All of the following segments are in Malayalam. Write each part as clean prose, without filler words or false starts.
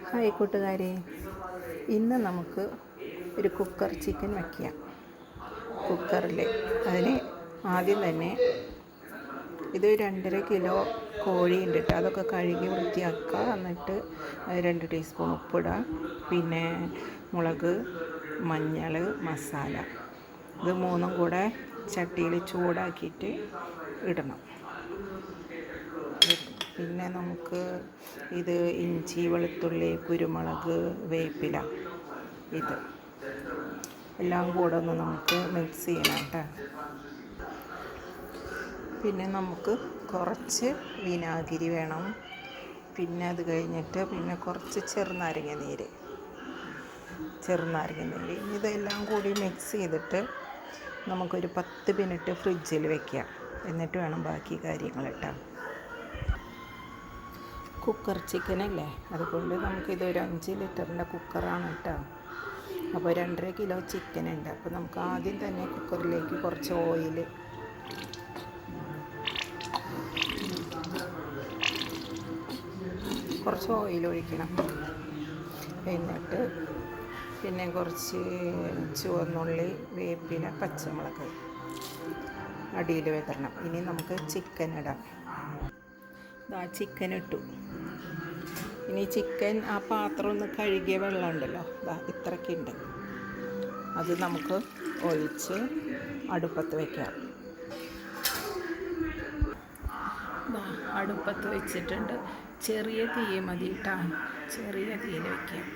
ഹായ് കൂട്ടുകാരെ, ഇന്ന് നമുക്ക് ഒരു കുക്കർ ചിക്കൻ വയ്ക്കാം. കുക്കറിൽ അതിന് ആദ്യം തന്നെ ഇത് 2.5 കിലോ കോഴിയുണ്ട് കേട്ടോ. അതൊക്കെ കഴുകി വൃത്തിയാക്കുക. എന്നിട്ട് 2 ടീസ്പൂൺ ഉപ്പിടുക. പിന്നെ മുളക്, മഞ്ഞൾ, മസാല, ഇത് മൂന്നും കൂടെ ചട്ടിയിൽ ചൂടാക്കിയിട്ട് ഇടണം. പിന്നെ നമുക്ക് ഇത് ഇഞ്ചി, വെളുത്തുള്ളി, കുരുമുളക്, വേപ്പില, ഇത് എല്ലാം കൂടെ ഒന്ന് നമുക്ക് മിക്സ് ചെയ്യണം കേട്ടോ. പിന്നെ നമുക്ക് കുറച്ച് വിനാഗിരി വേണം. പിന്നെ അത് കഴിഞ്ഞിട്ട് പിന്നെ കുറച്ച് ചെറുനാരങ്ങ നീര്. ഇതെല്ലാം കൂടി മിക്സ് ചെയ്തിട്ട് നമുക്കൊരു 10 മിനിറ്റ് ഫ്രിഡ്ജിൽ വെക്കാം. എന്നിട്ട് വേണം ബാക്കി കാര്യങ്ങൾ കേട്ടോ. കുക്കർ ചിക്കനല്ലേ, അതുകൊണ്ട് നമുക്കിതൊരു 5 ലിറ്ററിൻ്റെ കുക്കറാണ് കേട്ടോ. അപ്പോൾ 2.5 കിലോ ചിക്കൻ ഉണ്ട്. അപ്പോൾ നമുക്ക് ആദ്യം തന്നെ കുക്കറിലേക്ക് കുറച്ച് ഓയിൽ ഒഴിക്കണം. എന്നിട്ട് പിന്നെ കുറച്ച് ചുവന്നുള്ളി, വേപ്പില, പച്ചമുളക് അടിയിൽ വിതരണം. ഇനി നമുക്ക് ചിക്കൻ ഇടാം. ചിക്കൻ ഇട്ടു. ഇനി ചിക്കൻ ആ പാത്രം ഒന്ന് കഴുകിയ വെള്ളം ഉണ്ടല്ലോ, ഇത്രയ്ക്കുണ്ട്. അത് നമുക്ക് ഒഴിച്ച് അടുപ്പത്ത് വയ്ക്കാം. അടുപ്പത്ത് വെച്ചിട്ടുണ്ട്. ചെറിയ തീ മതി കേട്ടോ, ചെറിയ തീയിൽ വയ്ക്കാം.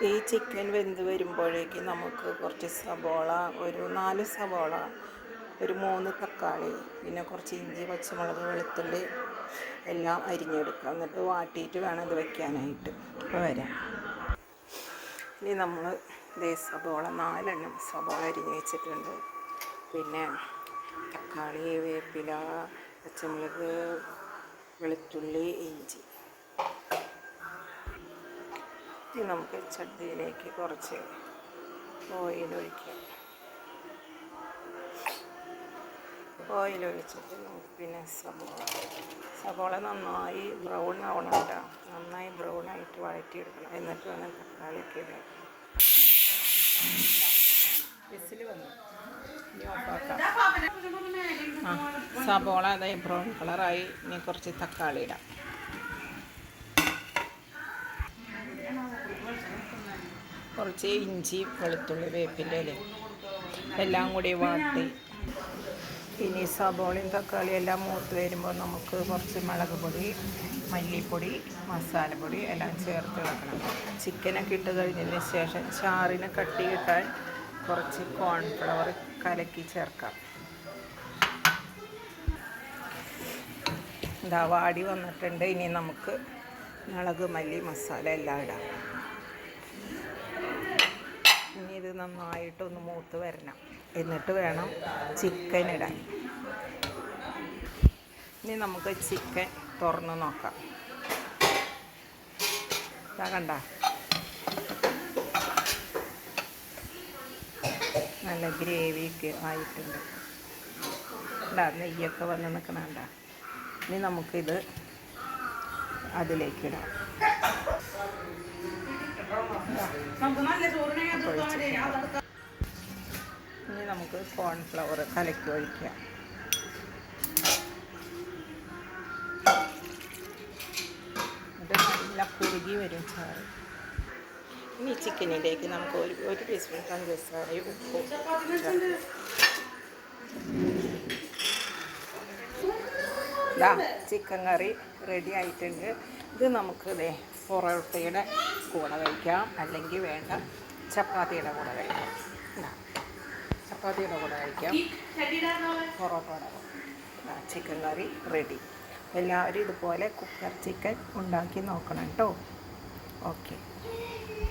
ഈ ചിക്കൻ വെന്ത് വരുമ്പോഴേക്ക് നമുക്ക് കുറച്ച് സബോള, ഒരു 4 സബോള, ഒരു 3 തക്കാളി, പിന്നെ കുറച്ച് ഇഞ്ചി, പച്ചമുളക്, വെളുത്തുള്ളി എല്ലാം അരിഞ്ഞെടുക്കുക. എന്നിട്ട് വാട്ടിയിട്ട് വേണം ഇത് വയ്ക്കാനായിട്ട്. ഇപ്പോൾ വരാം. ഇനി നമ്മൾ സബോള 4 സബോള അരിഞ്ഞ് വെച്ചിട്ടുണ്ട്. പിന്നെ തക്കാളി, വേപ്പില, പച്ചമുളക്, വെളുത്തുള്ളി, ഇഞ്ചി. ഇനി നമുക്ക് ചട്ടിയിലേക്ക് കുറച്ച് ഓയിൽ ഒഴിക്കാം. ഓയിൽ ഒഴിച്ചിട്ട് നമുക്ക് പിന്നെ സബോള നന്നായി ബ്രൗൺ ആവണം കേട്ടോ. നന്നായി ബ്രൗണായിട്ട് വഴറ്റിയെടുക്കണം. എന്നിട്ട് വേണം തക്കാളിയൊക്കെ ഇടാൻ. വിസിൽ വന്നു, ഇനി ഓഫാക്കാം. സബോള അതായി ബ്രൗൺ കളറായി. ഇനി കുറച്ച് തക്കാളി ഇടാം. കുറച്ച് ഇഞ്ചി, വെളുത്തുള്ളി, വേപ്പിൻ്റെ എല്ലാം കൂടി വാട്ടി. ഇനി സബോളയും തക്കാളിയും എല്ലാം മൂത്ത് വരുമ്പോൾ നമുക്ക് കുറച്ച് മുളക് പൊടി, മല്ലിപ്പൊടി, മസാലപ്പൊടി എല്ലാം ചേർത്ത് വെക്കണം. ചിക്കനൊക്കെ ഇട്ട് കഴിഞ്ഞതിന് ശേഷം ചാറിന് കട്ടി കിട്ടാൻ കുറച്ച് കോൺഫ്ലവർ കലക്കി ചേർക്കാം. വാടി വന്നിട്ടുണ്ട്. ഇനി നമുക്ക് മുളക്, മല്ലി, മസാല എല്ലാം ഇടാം. ഇനി ഇത് നന്നായിട്ടൊന്ന് മൂത്ത് വരണം. എന്നിട്ട് വേണം ചിക്കൻ ഇടാൻ. ഇനി നമുക്ക് ചിക്കൻ തുറന്ന് നോക്കാം. കണ്ട, നല്ല ഗ്രേവിയൊക്കെ ആയിട്ടുണ്ട്. നെയ്യൊക്കെ വന്ന് നിൽക്കണണ്ട. ഇനി നമുക്കിത് അതിലേക്കിടാം. ഇനി നമുക്ക് കോൺഫ്ലവർ കലക്കി ഒഴിക്കാം. ഇത് നല്ല കുറുകി വരും ചാറ്. ഇനി ചിക്കനിലേക്ക് നമുക്ക് ഒരു ടീസ്പൂൺ പഞ്ചസാരയും ഉപ്പും ചിക്കൻ കറി റെഡി ആയിട്ടുണ്ട്. ഇത് നമുക്ക് പൊറോട്ടയുടെ കൂടെ കഴിക്കാം, അല്ലെങ്കിൽ വേണ്ട ചപ്പാത്തിയുടെ കൂടെ കഴിക്കാം. പൊറോട്ടയുടെ ചിക്കൻ കറി റെഡി. എല്ലാവരും ഇതുപോലെ കുക്കർ ചിക്കൻ ഉണ്ടാക്കി നോക്കണം കേട്ടോ. ഓക്കെ.